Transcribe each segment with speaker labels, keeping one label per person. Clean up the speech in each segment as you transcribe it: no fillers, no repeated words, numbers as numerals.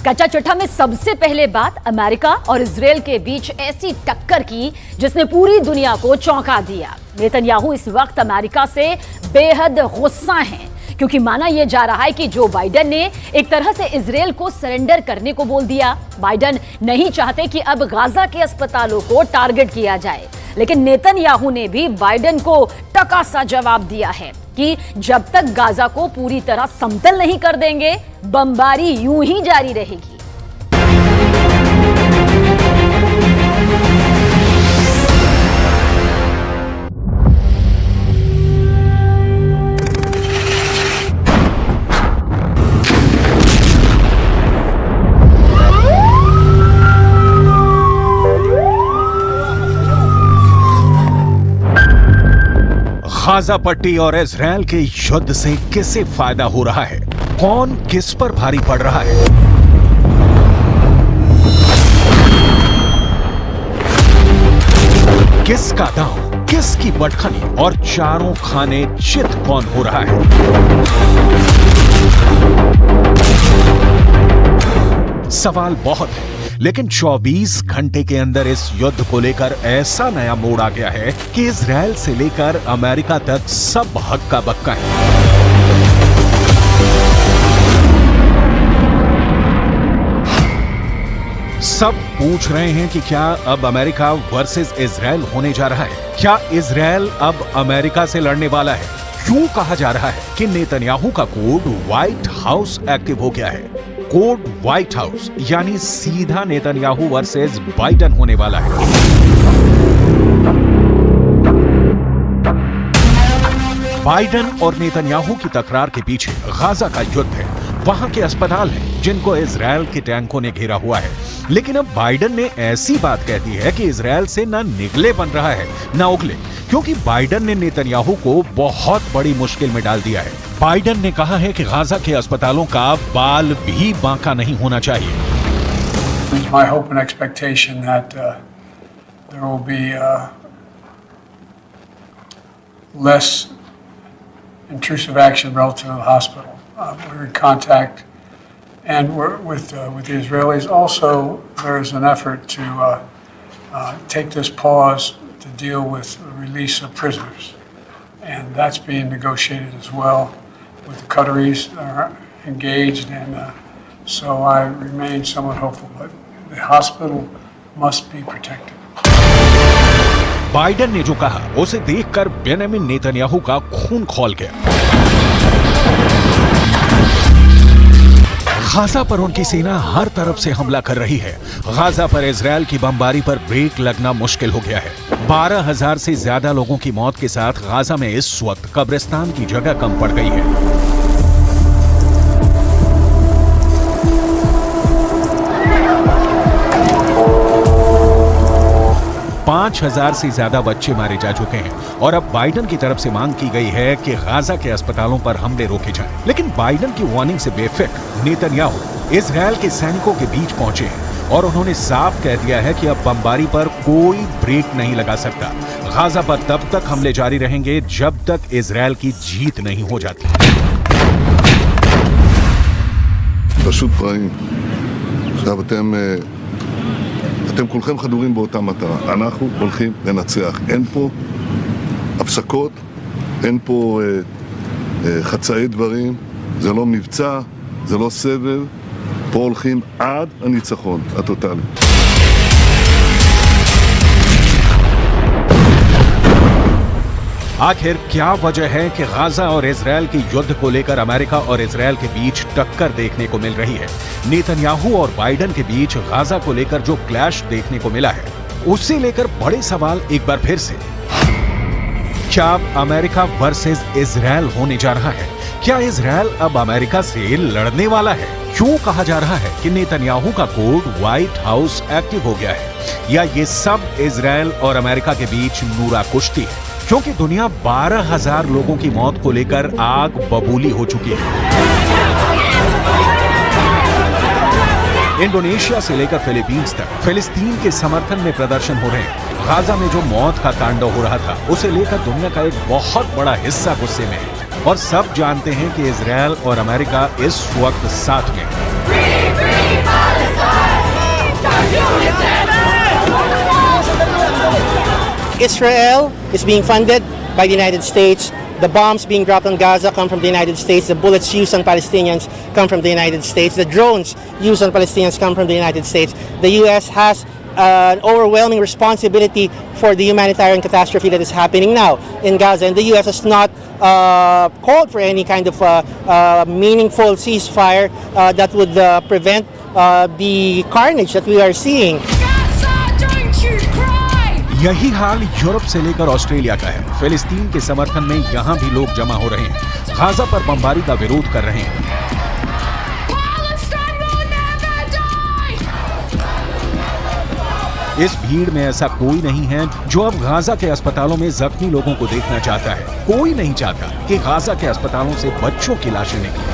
Speaker 1: कच्चा चिट्ठा में सबसे पहले बात अमेरिका और इजराइल के बीच ऐसी टक्कर की जिसने पूरी दुनिया को चौंका दिया। नेतन्याहू इस वक्त अमेरिका से बेहद गुस्सा हैं क्योंकि माना यह जा रहा है कि जो बाइडेन ने एक तरह से इजराइल को सरेंडर करने को बोल दिया। बाइडेन नहीं चाहते कि अब गाजा के अस्पतालों को टारगेट किया जाए, लेकिन नेतन्याहू ने भी बाइडेन को टका सा जवाब दिया है कि जब तक गाजा को पूरी तरह समतल नहीं कर देंगे, बमबारी यूं ही जारी रहेगी।
Speaker 2: गाजा पट्टी और इजराइल के युद्ध से किसे फायदा हो रहा है? कौन किस पर भारी पड़ रहा है? किसका दांव, किसकी बटखनी और चारों खाने चित कौन हो रहा है? सवाल बहुत है, लेकिन 24 घंटे के अंदर इस युद्ध को लेकर ऐसा नया मोड़ आ गया है कि इजराइल से लेकर अमेरिका तक सब हक्का बक्का है। सब पूछ रहे हैं कि क्या अब अमेरिका वर्सेस इजराइल होने जा रहा है? क्या इजराइल अब अमेरिका से लड़ने वाला है? क्यों कहा जा रहा है कि नेतन्याहू का कोड व्हाइट हाउस एक्टिव हो गया है? कोड व्हाइट हाउस यानी सीधा नेतन्याहू वर्सेस बाइडेन होने वाला है। बाइडेन और नेतन्याहू की तकरार के पीछे गाजा का युद्ध है। वहां के अस्पताल हैं जिनको इजराइल के टैंकों ने घेरा हुआ है। लेकिन अब बाइडेन ने ऐसी बात कह दी है कि इजराइल से ना निगले बन रहा है ना उगले, क्योंकि बाइडेन ने नेतन्याहू को बहुत बड़ी मुश्किल में डाल दिया है। बाइडेन ने कहा है कि गाजा के अस्पतालों का बाल भी बांका नहीं होना चाहिए।
Speaker 3: My hope and expectation that there will be less intrusive action relative to the hospital. We're in contact, and we're with the Israelis. Also, there is an effort to take this pause to deal with the release of prisoners, and that's being negotiated as well. With the Qataris are engaged, and so I remain somewhat hopeful. But the hospital must be protected.
Speaker 2: Biden ने जो कहा उसे देखकर Benjamin Netanyahu का खून खौल गया। Gaza पर उनकी सेना हर तरफ से हमला कर रही है। गाजा पर इजराइल की बमबारी पर ब्रेक लगना मुश्किल हो गया है। 12,000 से ज्यादा लोगों की मौत के साथ गाजा में इस वक्त कब्रिस्तान की जगह कम पड़ गई है। 5,000 से ज्यादा बच्चे मारे जा चुके हैं और अब बाइडेन की तरफ से मांग की गई है कि गाजा के अस्पतालों पर हमले रोके जाएं। लेकिन बाइडेन की वार्निंग से बेफिक्र नेतन्याहू इजराइल के सैनिकों के बीच पहुंचे हैं और उन्होंने साफ कह दिया है कि अब बमबारी पर कोई ब्रेक नहीं लगा सकता। गाजा पर तब तक हमले जारी रहेंगे जब तक इजराइल की जीत नहीं हो जाती।
Speaker 4: אתם כולכם חדורים באותה מטרה. אנחנו הולכים לנצח. אין פה הפסקות, אין פה חצאי דברים, זה לא מבצע, זה לא סבב. פה הולכים עד הניצחון הטוטלי.
Speaker 2: आखिर क्या वजह है कि गाजा और इजराइल के युद्ध को लेकर अमेरिका और इजराइल के बीच टक्कर देखने को मिल रही है? नेतन्याहू और बाइडेन के बीच गाजा को लेकर जो क्लैश देखने को मिला है, उससे लेकर बड़े सवाल एक बार फिर से। क्या अब अमेरिका वर्सेस इजराइल होने जा रहा है? क्या इजराइल अब अमेरिका से लड़ने वाला है? क्यों कहा जा रहा है कि नेतन्याहू का कोड व्हाइट हाउस एक्टिव हो गया है? या ये सब इजराइल और अमेरिका के बीच नूरा कुश्ती है? क्योंकि दुनिया 12,000 लोगों की मौत को लेकर आग बबूली हो चुकी है। इंडोनेशिया से लेकर फिलीपींस तक फिलिस्तीन के समर्थन में प्रदर्शन हो रहे हैं। गाजा में जो मौत का तांडव हो रहा था, उसे लेकर दुनिया का एक बहुत बड़ा हिस्सा गुस्से में है और सब जानते हैं कि इजराइल और अमेरिका इस वक्त साथ में है।
Speaker 5: Israel is being funded by the United States. The bombs being dropped on Gaza come from the United States. The bullets used on Palestinians come from the United States. The drones used on Palestinians come from the United States. The U.S. has an overwhelming responsibility for the humanitarian catastrophe that is happening now in Gaza. And the U.S. has not called for any kind of meaningful ceasefire that would prevent the carnage that we are seeing.
Speaker 2: यही हाल Europe से लेकर Australia का है। फिलिस्तीन के समर्थन में यहाँ भी लोग जमा हो रहे हैं, गाजा पर बमबारी का विरोध कर रहे हैं। इस भीड़ में ऐसा कोई नहीं है जो अब गाजा के अस्पतालों में जख्मी लोगों को देखना चाहता है। कोई नहीं चाहता कि गाजा के अस्पतालों से बच्चों की लाशें निकलें।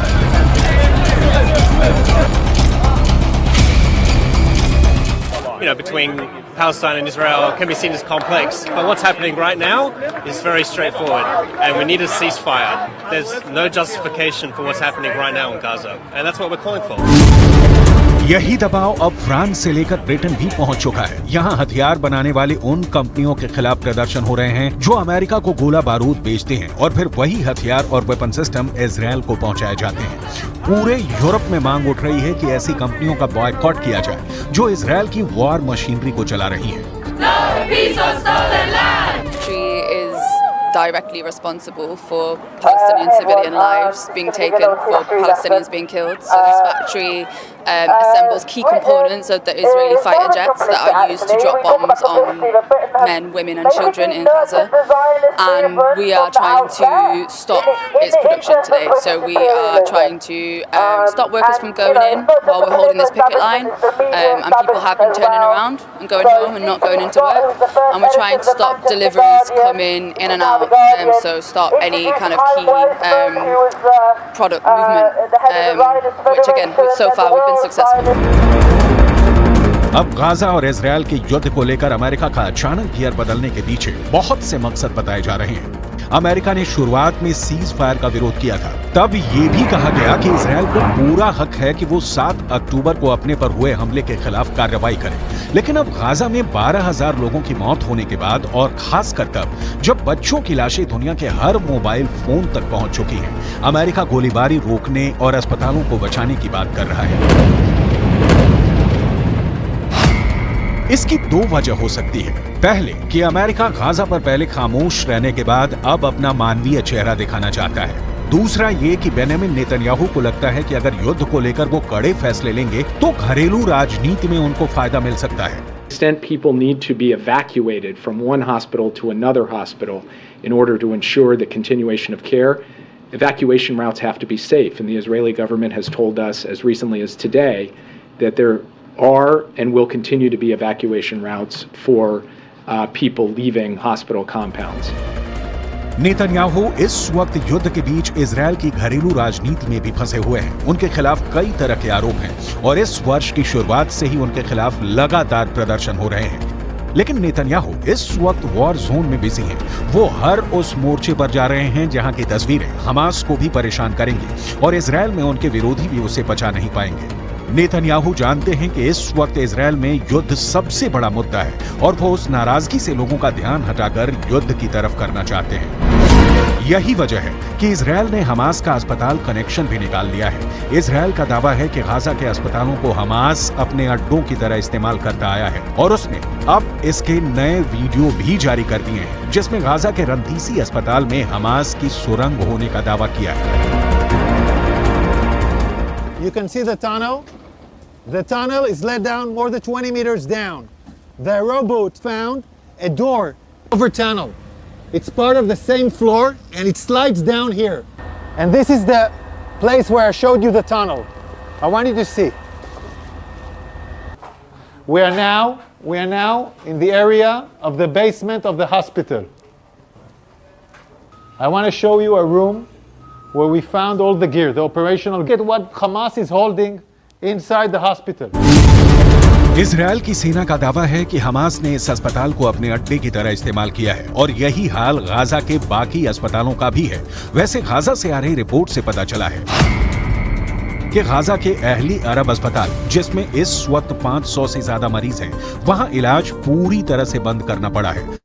Speaker 6: Between Palestine and Israel can be seen as complex, but what's happening right now is very straightforward, and we need a ceasefire. There's no justification for what's happening right now in Gaza, and that's what we're calling for.
Speaker 2: यही दबाव अब France से लेकर Britain भी पहुंच चुका है। यहाँ हथियार बनाने वाली उन कंपनियों के खिलाफ प्रदर्शन हो रहे हैं जो अमेरिका को गोला बारूद बेचते हैं और फिर वही हथियार और वेपन सिस्टम इजरायल को पहुंचाए जाते हैं। पूरे यूरोप में मांग उठ रही है कि ऐसी कंपनियों का बॉयकॉट किया जाए जो इजरायल की वॉर मशीनरी को चला रही है।
Speaker 7: Directly responsible for Palestinian civilian lives being taken, for Palestinians being killed. So this factory assembles key components of the Israeli fighter jets that are used to drop bombs on men, women and children in Gaza. And we are trying to stop its production today. So we are trying to stop workers from going in while we're holding this picket line. And people have been turning around and going home and not going into work. And we're trying to stop deliveries coming in and out. So stop any kind of key product movement, which again, so far we've been successful.
Speaker 2: अब Gaza और Israel के युद्ध को लेकर America का अचानक gear बदलने के पीछे बहुत से मकसद बताए जा रहे हैं। अमेरिका ने शुरुआत में सीज फायर का विरोध किया था। तब ये भी कहा गया कि इजरायल को पूरा हक है कि वो 7 अक्टूबर को अपने पर हुए हमले के खिलाफ कार्रवाई करे। लेकिन अब गाजा में 12,000 लोगों की मौत होने के बाद और खासकर तब जब बच्चों की लाशें दुनिया के हर मोबाइल फोन तक पहुंच चुकी हैं, अमेरिका गोलीबारी रोकने और अस्पतालों को बचाने की बात कर रहा है। इसकी 2 वजह हो सकती है। पहले कि अमेरिका गाजा पर पहले खामोश रहने के बाद अब अपना मानवीय चेहरा दिखाना चाहता है। दूसरा ये कि बेंजामिन नेतन्याहू को लगता है कि अगर युद्ध को लेकर वो कड़े फैसले लेंगे तो घरेलू राजनीति में उनको फायदा मिल सकता है।
Speaker 8: extent people need to be evacuated from one hospital to another hospital in order to ensure the continuation of care, evacuation routes have to be safe, and the Israeli government has told us as recently as today that there are and will continue to be evacuation routes for people leaving hospital compounds.
Speaker 2: Netanyahu इस वक्त युद्ध के बीच Israel की घरेलू राजनीति में भी फंसे हुए हैं। उनके खिलाफ कई तरह के आरोप हैं और इस वर्ष की शुरुआत से ही उनके खिलाफ लगातार प्रदर्शन हो रहे हैं। लेकिन नेतन्याहू इस वक्त वॉर जोन में बिजी हैं। वो हर उस मोर्चे पर जा रहे हैं जहां की तस्वीरें हमास को भी परेशान करेंगी और इजरायल में उनके विरोधी भी उसे बचा नहीं पाएंगे। नेतन्याहू जानते हैं कि इस वक्त इजरायल में युद्ध सबसे बड़ा मुद्दा है और वो उस नाराजगी से लोगों का ध्यान हटाकर युद्ध की तरफ करना चाहते हैं। यही वजह है कि इजरायल ने हमास का अस्पताल कनेक्शन भी निकाल लिया है। इजरायल का दावा है कि गाजा के अस्पतालों को हमास अपने अड्डों की तरह इस्तेमाल करता आया है और उसने अब इसके नए वीडियो भी जारी कर दिए हैं जिसमें गाजा के रंतीसी अस्पताल में हमास की सुरंग होने का दावा किया है।
Speaker 9: You can see the tunnel. The tunnel is let down more than 20 meters down. The rowboat found a door over tunnel. It's part of the same floor and it slides down here. And this is the place where I showed you the tunnel. I want you to see. We are now in the area of the basement of the hospital. I want to show you a room where we found all the gear, the operational gear, what Hamas is holding inside the hospital.
Speaker 2: Israel की सेना का दावा है कि Hamas ने इस अस्पताल को अपने अड्डे की तरह इस्तेमाल किया है और यही हाल गाजा के बाकी अस्पतालों का भी है। वैसे गाजा से आ रही रिपोर्ट से पता चला है कि गाजा के अहली अरब अस्पताल, जिसमें इस वक्त 500 से ज्यादा मरीज हैं, वहां इलाज पूरी तरह से बंद करना पड़ा है।